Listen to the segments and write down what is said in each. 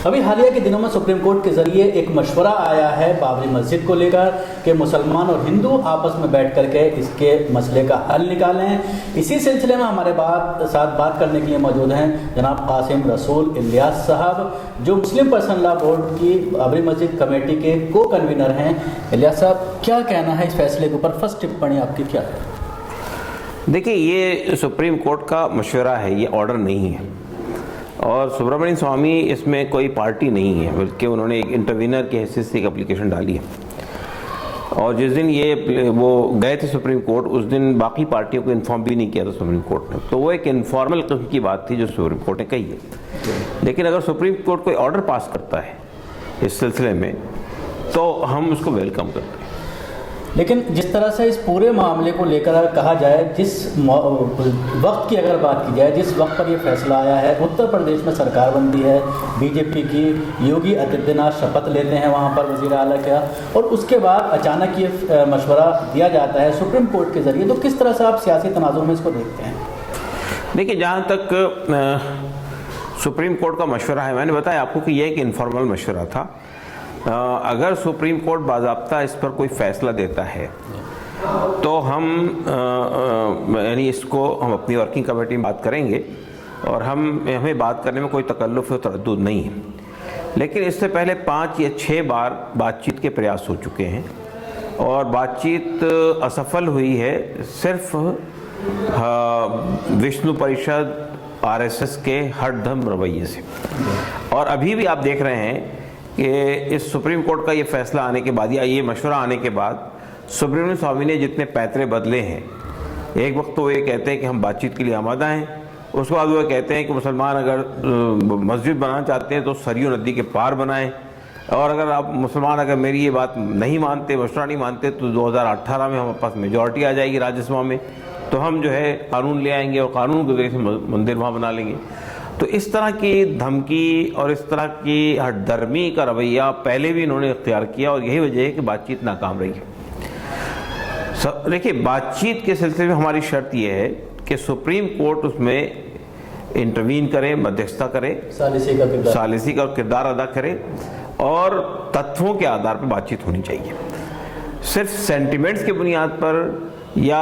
अभी हालिया के दिनों में सुप्रीम कोर्ट के जरिए एक मशवरा आया है बाबरी मस्जिद को लेकर कि मुसलमान और हिंदू आपस में बैठ करके इसके मसले का हल निकालें। इसी सिलसिले में हमारे साथ बात करने के लिए मौजूद हैं जनाब कासिम रसूल इलियास साहब, जो मुस्लिम पर्सनल लॉ बोर्ड की बाबरी मस्जिद कमेटी के को कन्वीनर हैं। इलियास साहब, क्या कहना है इस फैसले के ऊपर? फर्स्ट टिप्पणी आपकी क्या है? देखिए, ये सुप्रीम कोर्ट का मशवरा है, ये ऑर्डर नहीं है और सुब्रमण्यम स्वामी इसमें कोई पार्टी नहीं है, बल्कि उन्होंने एक इंटरवीनर की हैसियत से एक एप्लीकेशन डाली है। और जिस दिन ये वो गए थे सुप्रीम कोर्ट, उस दिन बाकी पार्टियों को इन्फॉर्म भी नहीं किया था सुप्रीम कोर्ट ने। तो वो एक इनफॉर्मल किस्म की बात थी जो सुप्रीम कोर्ट ने कही है। लेकिन अगर सुप्रीम कोर्ट कोई ऑर्डर पास करता है इस सिलसिले में तो हम उसको वेलकम करते हैं। लेकिन जिस तरह से इस पूरे मामले को लेकर कहा जाए, जिस वक्त की अगर बात की जाए, जिस वक्त पर यह फैसला आया है, उत्तर प्रदेश में सरकार बनती है बीजेपी की, योगी आदित्यनाथ शपथ लेते हैं वहाँ पर वज़ीर आला का, और उसके बाद अचानक ये मशवरा दिया जाता है सुप्रीम कोर्ट के ज़रिए। तो किस तरह से आप सियासी तनाज़ुर में इसको देखते हैं? देखिए, जहाँ तक सुप्रीम कोर्ट का मशवरा है, मैंने बताया आपको कि यह एक इनफॉर्मल मशवरा था। अगर सुप्रीम कोर्ट बाज़ाब्ता इस पर कोई फ़ैसला देता है तो हम यानी इसको हम अपनी वर्किंग कमेटी में बात करेंगे और हमें बात करने में कोई तकल्लुफ़ या तरद्दुद नहीं है। लेकिन इससे पहले 5 या 6 बार बातचीत के प्रयास हो चुके हैं और बातचीत असफल हुई है सिर्फ विष्णु परिषद RSS के हठधर्म रवैये से। और अभी भी आप देख रहे हैं कि इस सुप्रीम कोर्ट का ये फैसला आने के बाद या ये मशवरा आने के बाद सुब्रमण्यम स्वामी ने जितने पैतरे बदले हैं, एक वक्त तो वो ये कहते हैं कि हम बातचीत के लिए आमादा हैं, उसके बाद वो कहते हैं कि मुसलमान अगर मस्जिद बनाना चाहते हैं तो सरयू नदी के पार बनाएं, और अगर आप मुसलमान अगर मेरी ये बात नहीं मानते, मशवरा नहीं मानते, तो 2018 में हमारे पास मेजॉरिटी आ जाएगी राज्यसभा में, तो हम जो है कानून ले आएंगे और कानून के जरिए से मंदिर वहाँ बना लेंगे। तो इस तरह की धमकी और इस तरह की हठधर्मी का रवैया पहले भी इन्होंने इख्तियार किया और यही वजह है कि बातचीत नाकाम रही है। देखिए, बातचीत के सिलसिले में हमारी शर्त यह है कि सुप्रीम कोर्ट उसमें इंटरवीन करे, मध्यस्थता करे, सालिसी का किरदार अदा करे और तथ्यों के आधार पर बातचीत होनी चाहिए। सिर्फ सेंटिमेंट्स के बुनियाद पर या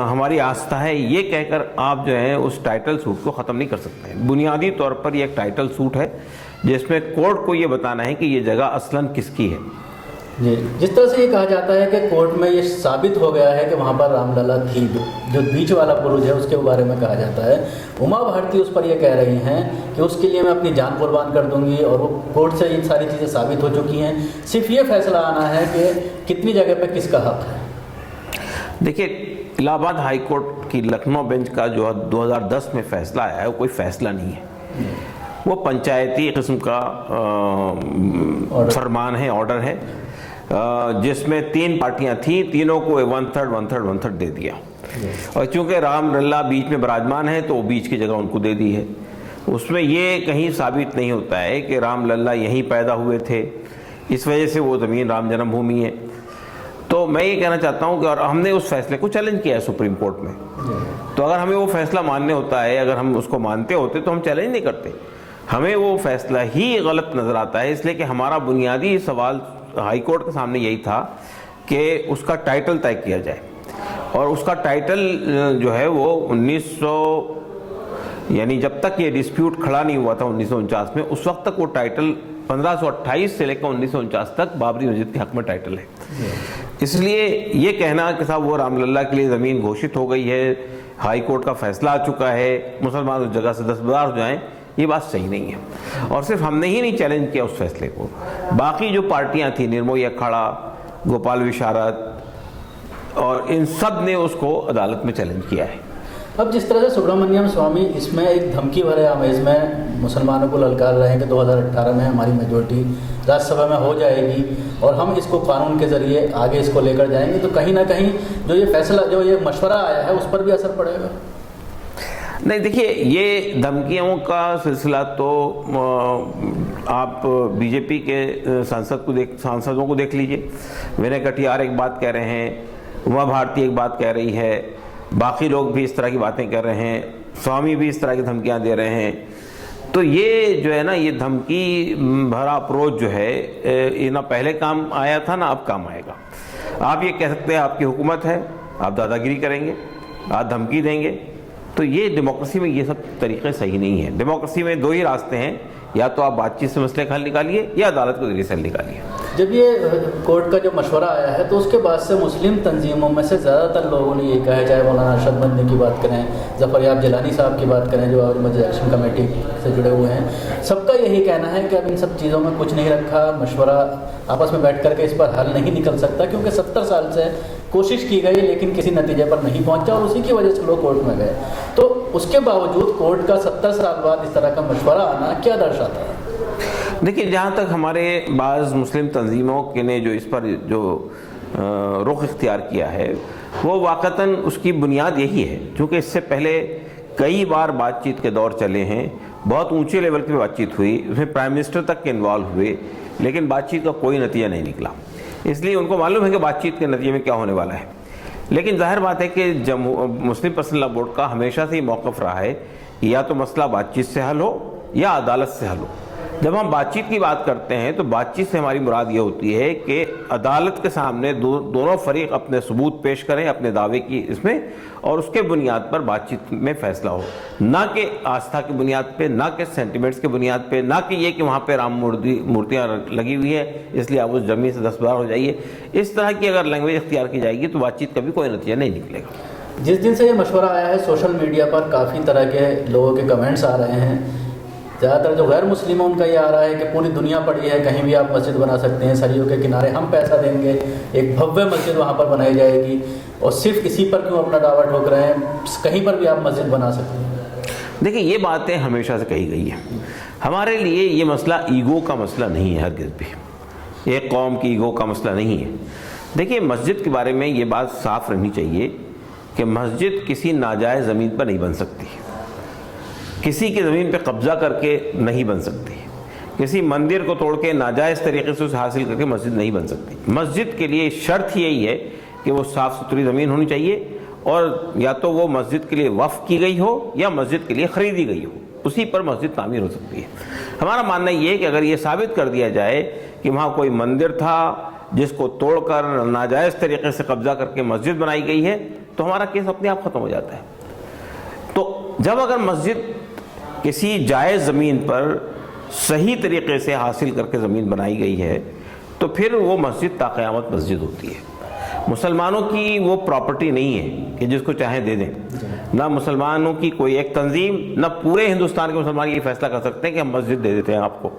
हमारी आस्था है ये कहकर आप जो है उस टाइटल सूट को ख़त्म नहीं कर सकते। बुनियादी तौर पर ये एक टाइटल सूट है जिसमें कोर्ट को ये बताना है कि ये जगह असलन किसकी है। जी, जिस तरह से ये कहा जाता है कि कोर्ट में ये साबित हो गया है कि वहाँ पर रामलला थी, जो बीच वाला बुरुज है उसके बारे में कहा जाता है, उमा भारती उस पर ये कह रही हैं कि उसके लिए मैं अपनी जान कुर्बान कर दूंगी, और वो कोर्ट से ये सारी चीज़ें साबित हो चुकी हैं। सिर्फ ये फैसला आना है कि कितनी जगह पर किसका हक है। देखिए, इलाहाबाद हाई कोर्ट की लखनऊ बेंच का जो 2010 में फैसला आया है वो कोई फैसला नहीं है, वो पंचायती किस्म का फरमान है, ऑर्डर है, जिसमें 3 पार्टियां थीं, तीनों को 1/3 दे दिया। और चूंकि रामलला बीच में विराजमान है तो बीच की जगह उनको दे दी है। उसमें ये कहीं साबित नहीं होता है कि रामलला यहीं पैदा हुए थे, इस वजह से वो ज़मीन राम जन्मभूमि है। तो मैं ये कहना चाहता हूँ कि और हमने उस फैसले को चैलेंज किया है सुप्रीम कोर्ट में। तो अगर हमें वो फैसला मानने होता है, अगर हम उसको मानते होते तो हम चैलेंज नहीं करते। हमें वो फैसला ही गलत नज़र आता है, इसलिए कि हमारा बुनियादी सवाल हाई कोर्ट के सामने यही था कि उसका टाइटल तय किया जाए। और उसका टाइटल जो है वो 1900 यानी जब तक ये डिस्प्यूट खड़ा नहीं हुआ था 1949 में, उस वक्त तक वो टाइटल 1528 से लेकर 1949 तक बाबरी मस्जिद के हक में टाइटल है। इसलिए ये कहना कि साहब वो रामलला के लिए ज़मीन घोषित हो गई है, हाई कोर्ट का फैसला आ चुका है, मुसलमान उस जगह से दस्तबरदार हो जाएं, ये बात सही नहीं है। और सिर्फ हमने ही नहीं चैलेंज किया उस फैसले को, बाकी जो पार्टियां थी, निर्मोही अखाड़ा, गोपाल विशारद, और इन सब ने उसको अदालत में चैलेंज किया है। अब जिस तरह से सुब्रमण्यम स्वामी इसमें एक धमकी भरे आमेज में मुसलमानों को ललकार रहे हैं कि 2018 में हमारी मेजोरिटी राज्यसभा में हो जाएगी और हम इसको कानून के ज़रिए आगे इसको लेकर जाएंगे, तो कहीं ना कहीं जो ये फैसला, जो ये मशवरा आया है, उस पर भी असर पड़ेगा। नहीं, देखिए, ये धमकियों का सिलसिला तो आप बीजेपी के सांसदों को देख लीजिए। विनय कटियार एक बात कह रहे हैं, उमा भारती एक बात कह रही है, बाकी लोग भी इस तरह की बातें कर रहे हैं, स्वामी भी इस तरह की धमकियां दे रहे हैं। तो ये जो है ना, ये धमकी भरा अप्रोच जो है, ये ना पहले काम आया था ना अब काम आएगा। आप ये कह सकते हैं आपकी हुकूमत है, आप दादागिरी करेंगे, आप धमकी देंगे, तो ये डेमोक्रेसी में ये सब तरीके सही नहीं है। डेमोक्रेसी में दो ही रास्ते हैं, या तो आप बातचीत से मसले का हल निकालिए या अदालत के जरिए से हल निकालिए। जब ये कोर्ट का जो मशवरा आया है तो उसके बाद से मुस्लिम तंजीमों में से ज़्यादातर लोगों ने ये कहा है, चाहे मौलाना अरशद मदनी की बात करें, ज़फ़र याब जिलानी साहब की बात करें जो बाबरी मस्जिद एक्शन कमेटी से जुड़े हुए हैं, सबका यही कहना है कि अब इन सब चीज़ों में कुछ नहीं रखा, मशवरा आपस में बैठ करके इस पर हल नहीं निकल सकता, क्योंकि 70 साल से कोशिश की गई लेकिन किसी नतीजे पर नहीं पहुंचा और उसी की वजह से लोग कोर्ट में गए। तो उसके बावजूद कोर्ट का 70 साल बाद इस तरह का मशवरा आना क्या दर्शाता है? देखिए, जहाँ तक हमारे बाज़ मुस्लिम तंजीमों के ने जो इस पर जो रुख इख्तियार किया है, वो वाक़तन उसकी बुनियाद यही है, क्योंकि इससे पहले कई बार बातचीत के दौर चले हैं, बहुत ऊंचे लेवल की बातचीत हुई, उसमें प्राइम मिनिस्टर तक के इन्वॉल्व हुए, लेकिन बातचीत का कोई नतीजा नहीं निकला। इसलिए उनको मालूम है कि बातचीत के नतीजे में क्या होने वाला है। लेकिन जाहिर बात है कि मुस्लिम पर्सनल लॉ बोर्ड का हमेशा से ही मौक़िफ़ रहा है कि या तो मसला बातचीत से हल हो या अदालत से हल हो। जब हम बातचीत की बात करते हैं तो बातचीत से हमारी मुराद ये होती है कि अदालत के सामने दोनों फरीक अपने सबूत पेश करें अपने दावे की इसमें, और उसके बुनियाद पर बातचीत में फैसला हो, ना कि आस्था की बुनियाद पे, ना कि सेंटिमेंट्स के बुनियाद पे, ना कि ये कि वहाँ पे राम मूर्तियाँ लगी हुई है इसलिए आप उस ज़मीन से 10 बार हो जाइए। इस तरह की अगर लैंग्वेज इख्तियार की जाएगी तो बातचीत का भी कोई नतीजा नहीं निकलेगा। जिस दिन से ये मशवरा आया है सोशल मीडिया पर काफ़ी तरह के लोगों के कमेंट्स आ रहे हैं। ज़्यादातर जो गैर मुस्लिम उनका ये आ रहा है कि पूरी दुनिया पड़ी है, कहीं भी आप मस्जिद बना सकते हैं, सरयू के किनारे हम पैसा देंगे, एक भव्य मस्जिद वहाँ पर बनाई जाएगी, और सिर्फ इसी पर क्यों अपना दावा ठोक रहे हैं, कहीं पर भी आप मस्जिद बना सकते हैं। देखिए, ये बातें हमेशा से कही गई है। हमारे लिए ये मसला ईगो का मसला नहीं है, हरगिज़ भी एक कौम की ईगो का मसला नहीं है। देखिए, मस्जिद के बारे में ये बात साफ रहनी चाहिए कि मस्जिद किसी नाजायज़ ज़मीन पर नहीं बन सकती, किसी की ज़मीन पे कब्ज़ा करके नहीं बन सकती, किसी मंदिर को तोड़ के नाजायज़ तरीके से उसे हासिल करके मस्जिद नहीं बन सकती। मस्जिद के लिए शर्त यही है कि वो साफ़ सुथरी ज़मीन होनी चाहिए, और या तो वो मस्जिद के लिए वफ़ की गई हो या मस्जिद के लिए ख़रीदी गई हो, उसी पर मस्जिद तामीर हो सकती है। हमारा मानना ये है कि अगर ये साबित कर दिया जाए कि वहाँ कोई मंदिर था जिसको तोड़कर नाजायज़ तरीके से कब्ज़ा करके मस्जिद बनाई गई है, तो हमारा केस अपने आप ख़त्म हो जाता है। तो जब अगर मस्जिद किसी जायज़ ज़मीन पर सही तरीके से हासिल करके ज़मीन बनाई गई है, तो फिर वो मस्जिद ताक़यामत मस्जिद होती है। मुसलमानों की वो प्रॉपर्टी नहीं है कि जिसको चाहे दे दें। ना मुसलमानों की कोई एक तंजीम, ना पूरे हिंदुस्तान के मुसलमान ये फैसला कर सकते हैं कि हम मस्जिद दे देते हैं आपको,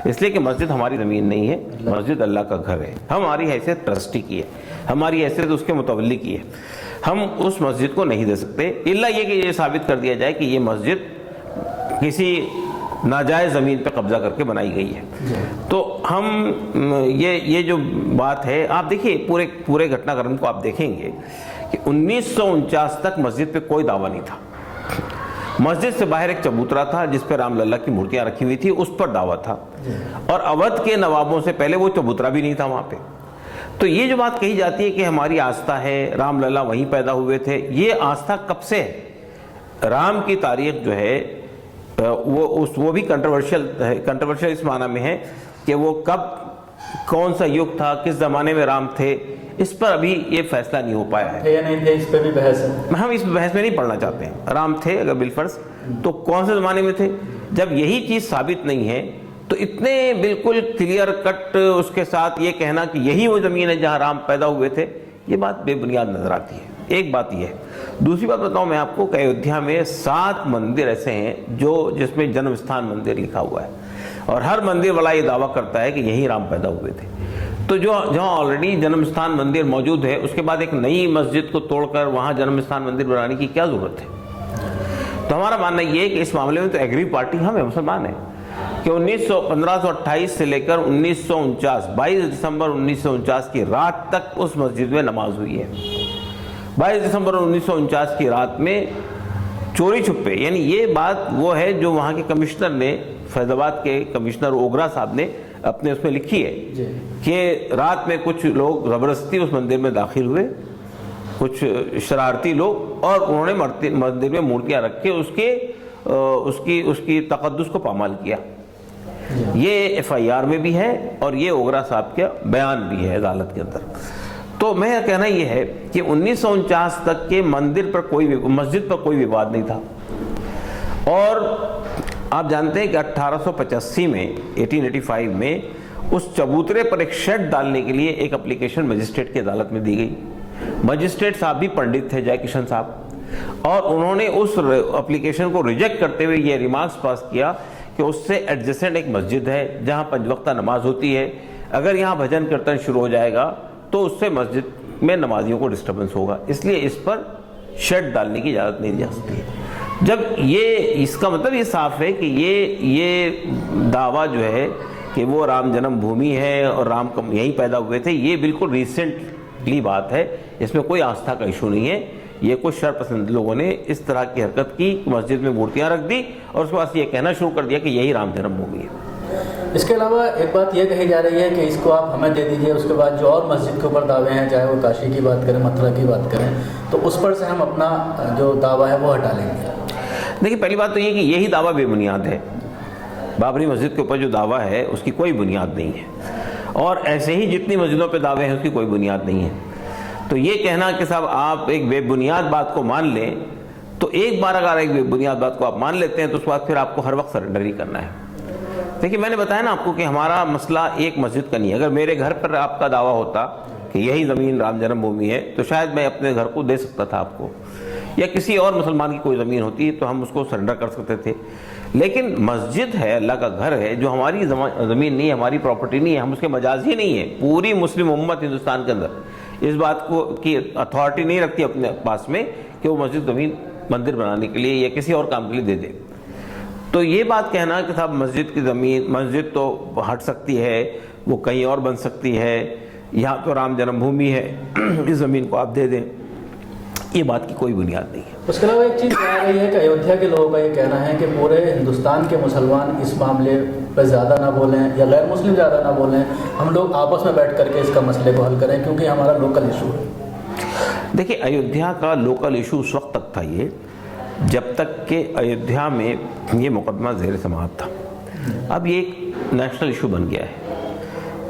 इसलिए कि मस्जिद हमारी ज़मीन नहीं है, मस्जिद अल्लाह का घर है। हमारी हैसियत ट्रस्टी की है, हमारी हैसियत उसके मुतवल्ली की है। हम उस मस्जिद को नहीं दे सकते इल्ला ये कि ये साबित कर दिया जाए कि ये मस्जिद किसी नाजायज़ ज़मीन पर कब्ज़ा करके बनाई गई है। तो हम ये जो बात है, आप देखिए पूरे घटनाक्रम को आप देखेंगे कि 1949 तक मस्जिद पे कोई दावा नहीं था। मस्जिद से बाहर एक चबूतरा था जिस पर राम लल्ला की मूर्तियाँ रखी हुई थी, उस पर दावा था, और अवध के नवाबों से पहले वो चबूतरा भी नहीं था वहाँ पे। तो ये जो बात कही जाती है कि हमारी आस्था है, राम लल्ला वहीं पैदा हुए थे, ये आस्था कब से है? राम की तारीख जो है वो भी कंट्रोवर्शियल इस माना में है कि वो कब, कौन सा युग था, किस ज़माने में राम थे, इस पर अभी ये फैसला नहीं हो पाया है। या नहीं थे, इस पर भी बहस है। हम इस बहस में नहीं पढ़ना चाहते हैं। राम थे अगर बिलफर्ज, तो कौन से ज़माने में थे? जब यही चीज़ साबित नहीं है तो इतने बिल्कुल क्लियर कट उसके साथ ये कहना कि यही वो ज़मीन है जहाँ राम पैदा हुए थे, ये बात बेबुनियाद नज़र आती है। एक बात ये है। दूसरी बात बताऊं मैं आपको कि अयोध्या में 7 मंदिर ऐसे हैं जिसमें जन्म स्थान मंदिर लिखा हुआ है, और हर मंदिर वाला ये दावा करता है कि यहीं राम पैदा हुए थे। तो जहाँ ऑलरेडी जन्म स्थान मंदिर मौजूद है, उसके बाद एक नई मस्जिद को तोड़कर वहाँ जन्म स्थान मंदिर बनाने की क्या ज़रूरत है? तो हमारा मानना ये है कि इस मामले में तो एग्री पार्टी हम है, मुसलमान है, कि 1528 से लेकर 1949 22 दिसंबर 1949 की रात तक उस मस्जिद में नमाज हुई है। 22 दिसंबर 1949 की रात में चोरी छुपे, यानी ये बात वो है जो वहाँ के कमिश्नर ने, फैज़ाबाद के कमिश्नर ओगरा साहब ने अपने उसमें लिखी है कि रात में कुछ लोग ज़बरदस्ती उस मंदिर में दाखिल हुए, कुछ शरारती लोग, और उन्होंने मंदिर में मूर्तियाँ रख के उसके उसकी तकद्दुस को पामाल किया। ये FIR में भी है और ये ओगरा साहब का बयान भी है अदालत के अंदर। तो मैं कहना ये है कि 1949 तक के मस्जिद पर कोई विवाद नहीं था। और आप जानते हैं कि 1885 में 1885 में उस चबूतरे पर एक शेड डालने के लिए एक एप्लीकेशन मजिस्ट्रेट की अदालत में दी गई। मजिस्ट्रेट साहब भी पंडित थे, जयकिशन साहब, और उन्होंने उस एप्लीकेशन को रिजेक्ट करते हुए ये रिमार्क्स पास किया कि उससे एडजेसेंट एक मस्जिद है जहां 5 वक्ता नमाज होती है, अगर यहां भजन कीर्तन शुरू हो जाएगा तो उससे मस्जिद में नमाजियों को डिस्टर्बेंस होगा, इसलिए इस पर शेड डालने की इजाज़त नहीं दी जा सकती है। जब ये इसका मतलब ये साफ है कि ये दावा जो है कि वो राम जन्मभूमि है और राम यहीं पैदा हुए थे, ये बिल्कुल रिसेंटली बात है, इसमें कोई आस्था का इशू नहीं है। ये कुछ शरपसंद लोगों ने इस तरह की हरकत की, मस्जिद में मूर्तियां रख दी और उसके बाद ये कहना शुरू कर दिया कि यही राम जन्मभूमि है। इसके अलावा एक बात यह कही जा रही है कि इसको आप हमें दे दीजिए, उसके बाद जो और मस्जिद के ऊपर दावे हैं, चाहे वो काशी की बात करें, मथुरा की बात करें, तो उस पर से हम अपना जो दावा है वो हटा लेंगे। देखिए, पहली बात तो ये कि यही दावा बेबुनियाद है। बाबरी मस्जिद के ऊपर जो दावा है उसकी कोई बुनियाद नहीं है, और ऐसे ही जितनी मस्जिदों पर दावे हैं उसकी कोई बुनियाद नहीं है। तो ये कहना कि साहब आप एक बेबुनियाद बात को मान लें, तो एक बार अगर एक बेबुनियाद बात को आप मान लेते हैं तो उसके बाद फिर आपको हर वक्त सरेंडर ही करना है। देखिए, मैंने बताया ना आपको कि हमारा मसला एक मस्जिद का नहीं है। अगर मेरे घर पर आपका दावा होता कि यही ज़मीन राम जन्मभूमि है तो शायद मैं अपने घर को दे सकता था आपको, या किसी और मुसलमान की कोई ज़मीन होती तो हम उसको सरेंडर कर सकते थे। लेकिन मस्जिद है, अल्लाह का घर है, जो हमारी ज़मीन नहीं है, हमारी प्रॉपर्टी नहीं है, हम उसके मजाज ही नहीं है। पूरी मुस्लिम उम्मत हिंदुस्तान के अंदर इस बात को की अथॉरिटी नहीं रखती अपने पास में कि वो मस्जिद ज़मीन मंदिर बनाने के लिए या किसी और काम के लिए दे दे। तो ये बात कहना कि साहब मस्जिद की ज़मीन, मस्जिद तो हट सकती है, वो कहीं और बन सकती है, यहाँ तो राम जन्मभूमि है, इस ज़मीन को आप दे दें, ये बात की कोई बुनियाद नहीं है। उसके अलावा एक चीज़ आ रही है कि अयोध्या के लोगों का ये कहना है कि पूरे हिंदुस्तान के मुसलमान इस मामले पर ज़्यादा ना बोलें या गैर मुस्लिम ज़्यादा ना बोलें, हम लोग आपस में बैठ करके इसका मसले को हल करें, क्योंकि हमारा लोकल इशू है। देखिए, अयोध्या का लोकल इशू उस वक्त तक था ये जब तक कि अयोध्या में ये मुकदमा ज़ेर समाअत था। अब ये एक नेशनल इशू बन गया है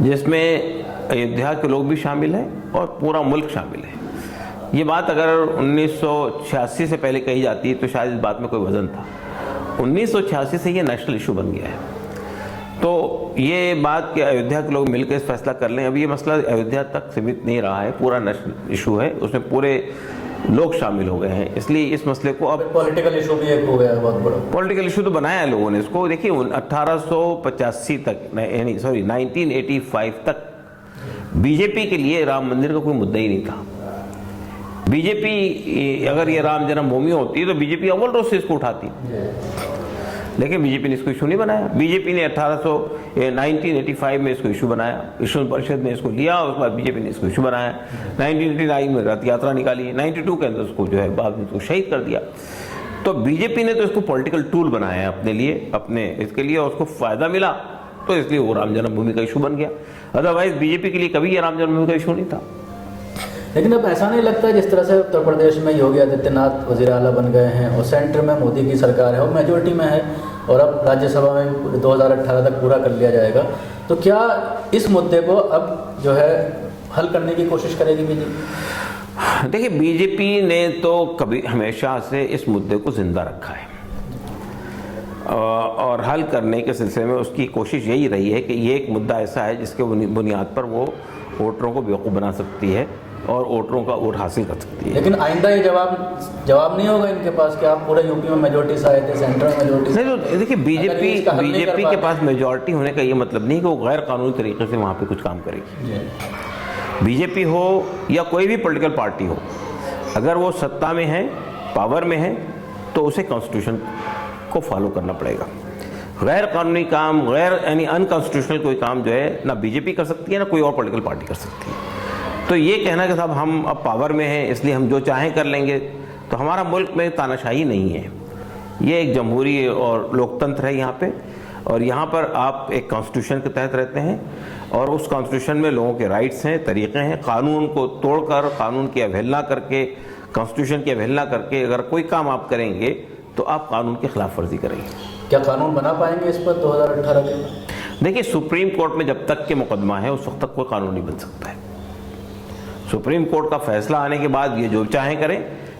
जिसमें अयोध्या के लोग भी शामिल हैं और पूरा मुल्क शामिल है। ये बात अगर 1986 से पहले कही जाती तो शायद इस बात में कोई वजन था। 1986 से ये नेशनल इशू बन गया है। तो ये बात कि अयोध्या के लोग मिलकर इस फैसला कर लें, अब ये मसला अयोध्या तक सीमित नहीं रहा है, पूरा नेशनल इशू है, उसमें पूरे लोग शामिल हो गए हैं। इसलिए इस मसले को अब पॉलिटिकल इशू भी एक हो गया है, बहुत बड़ा पॉलिटिकल इशू तो बनाया है लोगों ने इसको। देखिए, 1885 तक, 1985 तक बीजेपी के लिए राम मंदिर का कोई मुद्दा ही नहीं था। बीजेपी अगर ये राम जन्मभूमि होती तो बीजेपी अव्वल रोज से इसको उठाती, लेकिन बीजेपी ने इसको इशू नहीं बनाया। बीजेपी ने 1985 में इसको इशू बनाया, विश्व परिषद ने इसको लिया, उसके बाद बीजेपी ने इसको इशू बनाया। 1989 में रथ यात्रा निकाली, 92 के अंदर उसको जो है बाद में उसको शहीद कर दिया। तो बीजेपी ने तो इसको पॉलिटिकल टूल बनाया है अपने लिए, अपने इसके लिए, और उसको फायदा मिला तो इसलिए वो राम जन्मभूमि का इशू बन गया। अदरवाइज बीजेपी के लिए कभी ये राम जन्मभूमि का इशू नहीं था। लेकिन अब ऐसा नहीं लगता जिस तरह से उत्तर प्रदेश में योगी आदित्यनाथ वज़ीर आला बन गए हैं और सेंटर में मोदी की सरकार है और मेजोरिटी में है, और अब राज्यसभा में 2018 तक पूरा कर लिया जाएगा, तो क्या इस मुद्दे को अब जो है हल करने की कोशिश करेगी बीजेपी? देखिए, बीजेपी ने तो कभी हमेशा से इस मुद्दे को जिंदा रखा है और हल करने के सिलसिले में उसकी कोशिश यही रही है कि ये एक मुद्दा ऐसा है जिसके बुनियाद पर वो वोटरों को बेवकूफ़ बना सकती है और वोटरों का वोट हासिल कर सकती है। लेकिन आइंदा ये जवाब नहीं होगा इनके पास कि आप पूरे यूपी में मेजोरिटी से आए थे, सेंटर में मेजोरिटी से। नहीं, तो देखिए, बीजेपी के पास मेजोरिटी होने का ये मतलब नहीं कि वो गैर कानूनी तरीके से वहाँ पे कुछ काम करेगी। बीजेपी हो या कोई भी पॉलिटिकल पार्टी हो, अगर वो सत्ता में है, पावर में है, तो उसे कॉन्स्टिट्यूशन को फॉलो करना पड़ेगा। गैर कानूनी काम, गैर यानी अनकॉन्स्टिट्यूशनल कोई काम जो है ना बीजेपी कर सकती है ना कोई और पॉलिटिकल पार्टी कर सकती है। तो ये कहना कि साहब हम अब पावर में हैं इसलिए हम जो चाहें कर लेंगे, तो हमारा मुल्क में तानाशाही नहीं है, ये एक जमहूरी और लोकतंत्र है यहाँ पे, और यहाँ पर आप एक कॉन्स्टिट्यूशन के तहत रहते हैं और उस कॉन्स्टिट्यूशन में लोगों के राइट्स हैं, तरीक़े हैं। कानून को तोड़कर, कानून की अवहेलना करके, कॉन्स्टिट्यूशन की अवहेलना करके अगर कोई काम आप करेंगे तो आप कानून की खिलाफ वर्जी करेंगे। क्या कानून बना पाएंगे इस पर 2018 के? देखिए, सुप्रीम कोर्ट में जब तक के मुकदमा है उस वक्त तक कोई कानून नहीं बन सकता है। सुप्रीम कोर्ट का फैसला आने के बाद ये जो चाहे करें,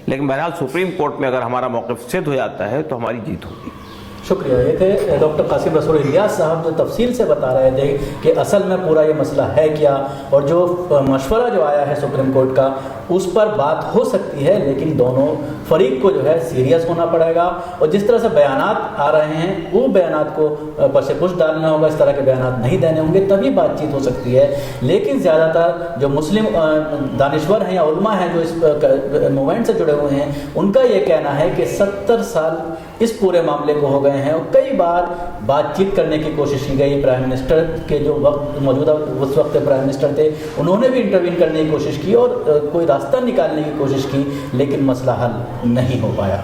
लेकिन बहरहाल सुप्रीम कोर्ट में अगर हमारा मौक़िफ़ सिद्ध हो जाता है तो हमारी जीत होगी। शुक्रिया। ये थे डॉक्टर कासिम रसूल इलियास साहब, जो तफसील से बता रहे थे कि असल में पूरा ये मसला है क्या, और जो मशवरा जो आया है सुप्रीम कोर्ट का उस पर बात हो सकती है, लेकिन दोनों फरीक को जो है सीरियस होना पड़ेगा, और जिस तरह से बयानात आ रहे हैं वो बयानात को पशेपुश डालना होगा, इस तरह के बयानात नहीं देने होंगे, तभी बातचीत हो सकती है। लेकिन ज़्यादातर जो मुस्लिम दानिश्वर हैं या उलमा हैं जो इस मूवमेंट से जुड़े हुए हैं, उनका ये कहना है कि 70 साल इस पूरे मामले को हो गए हैं और कई बार बातचीत करने की कोशिश की गई। प्राइम मिनिस्टर के जो मौजूदा उस वक्त प्राइम मिनिस्टर थे, उन्होंने भी इंटरवीन करने की कोशिश की और कोई रास्ता निकालने की कोशिश की, लेकिन मसला हल नहीं हो पाया।